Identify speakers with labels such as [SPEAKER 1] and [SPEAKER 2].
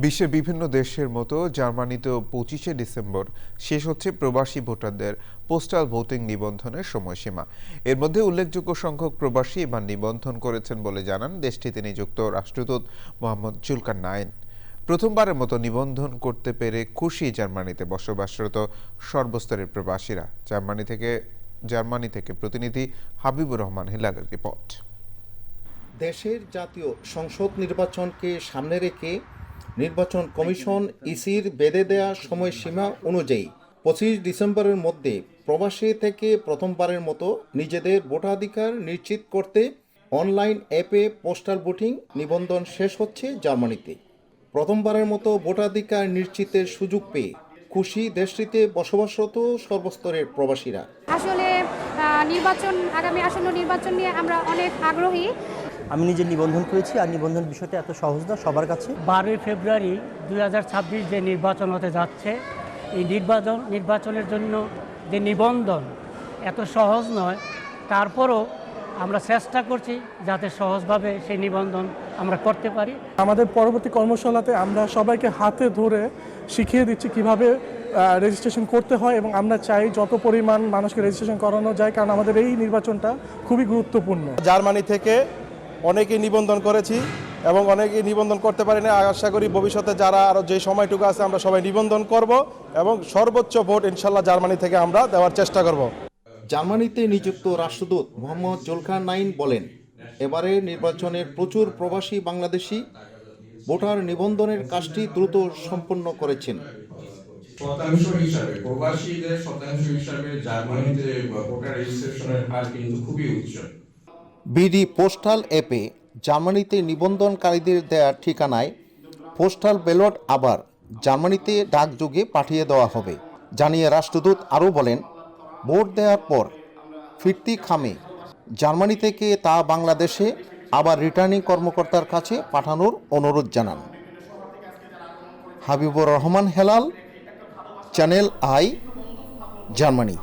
[SPEAKER 1] বিশ্বের বিভিন্ন দেশের মতো জার্মানিতেও 25শে ডিসেম্বর শেষ হচ্ছে প্রবাসী ভোটারদের পোস্টাল ভোটিং নিবন্ধনের সময়সীমা। এর মধ্যে উল্লেখযোগ্য সংখ্যক প্রবাসী এবার নিবন্ধন করেছেন বলে জানান দেশটিতে নিযুক্ত রাষ্ট্রদূত মোহাম্মদ জুলকার নাইন। প্রথমবারের মতো নিবন্ধন করতে পেরে খুশি জার্মানিতে বসবাসরত সর্বস্তরের প্রবাসীরা। জার্মানি থেকে প্রতিনিধি হাবিবুর রহমান হিলালের রিপোর্ট।
[SPEAKER 2] দেশের জাতীয় সংসদ নির্বাচনকে সামনে রেখে নির্বাচন কমিশন ইসির বেঁধে দেয়া সময়সীমা অনুযায়ী 25 ডিসেম্বরের মধ্যে প্রবাসী থেকে প্রথমবারের মতো নিজেদের ভোটাধিকার নিশ্চিত করতে অনলাইন অ্যাপে পোস্টাল ভোটিং নিবন্ধন শেষ হচ্ছে জার্মানিতে। প্রথমবারের মতো ভোটাধিকার নিশ্চিতের সুযোগ পেয়ে খুশি দেশটিতে বসবাসরত সর্বস্তরের প্রবাসীরা।
[SPEAKER 3] আসলে আগামী আসন্ন নির্বাচন নিয়ে আমরা অনেক আগ্রহী।
[SPEAKER 4] আমি নিজে নিবন্ধন করেছি, আর নিবন্ধন বিষয়টা এত সহজ না সবার কাছে।
[SPEAKER 5] 12 ফেব্রুয়ারি 2026 যে নির্বাচন হতে যাচ্ছে, এই নির্বাচনের জন্য যে নিবন্ধন এত সহজ নয়, তারপরও আমরা চেষ্টা করছি যাতে সহজভাবে সেই নিবন্ধন আমরা করতে পারি।
[SPEAKER 6] আমাদের পরবর্তী কর্মশালাতে আমরা সবাইকে হাতে ধরে শিখিয়ে দিচ্ছি কিভাবে রেজিস্ট্রেশন করতে হয়, এবং আমরা চাই যত পরিমাণ মানুষকে রেজিস্ট্রেশন করানো যায়, কারণ আমাদের এই নির্বাচনটা খুবই গুরুত্বপূর্ণ।
[SPEAKER 7] জার্মানি থেকে অনেকেই নিবন্ধন করেছি এবং অনেকেই নিবন্ধন করতে পারিনি। আশা করি ভবিষ্যতে যারা আরও যে সময়টুকু আছে আমরা সবাই নিবন্ধন করব এবং সর্বোচ্চ ভোট ইনশাল্লাহ জার্মানি থেকে আমরা দেওয়ার চেষ্টা করব।
[SPEAKER 2] জার্মানিতে নিযুক্ত রাষ্ট্রদূত মোহাম্মদ জুলকার নাইন বলেন, এবারে নির্বাচনের প্রচুর প্রবাসী বাংলাদেশি ভোটার নিবন্ধনের কাজটি দ্রুত সম্পন্ন করেছেন।
[SPEAKER 8] প্রবাসীদের শতাংশ হিসাবে জার্মানিতে ভোটার রেজিস্ট্রেশনের হার কিন্তু খুবই উচ্চ।
[SPEAKER 2] বিডি পোস্টাল অ্যাপে জার্মানিতে নিবন্ধনকারীদের দেয়া ঠিকানায় পোস্টাল ব্যালট আবার জার্মানিতে ডাকযোগে পাঠিয়ে দেওয়া হবে জানিয়ে রাষ্ট্রদূত আরও বলেন, ভোট দেওয়ার পর ফিরতি খামে জার্মানি থেকে তা বাংলাদেশে আবার রিটার্নিং কর্মকর্তার কাছে পাঠানোর অনুরোধ জানান। Habibur Rahman Helal, channel I, Germany.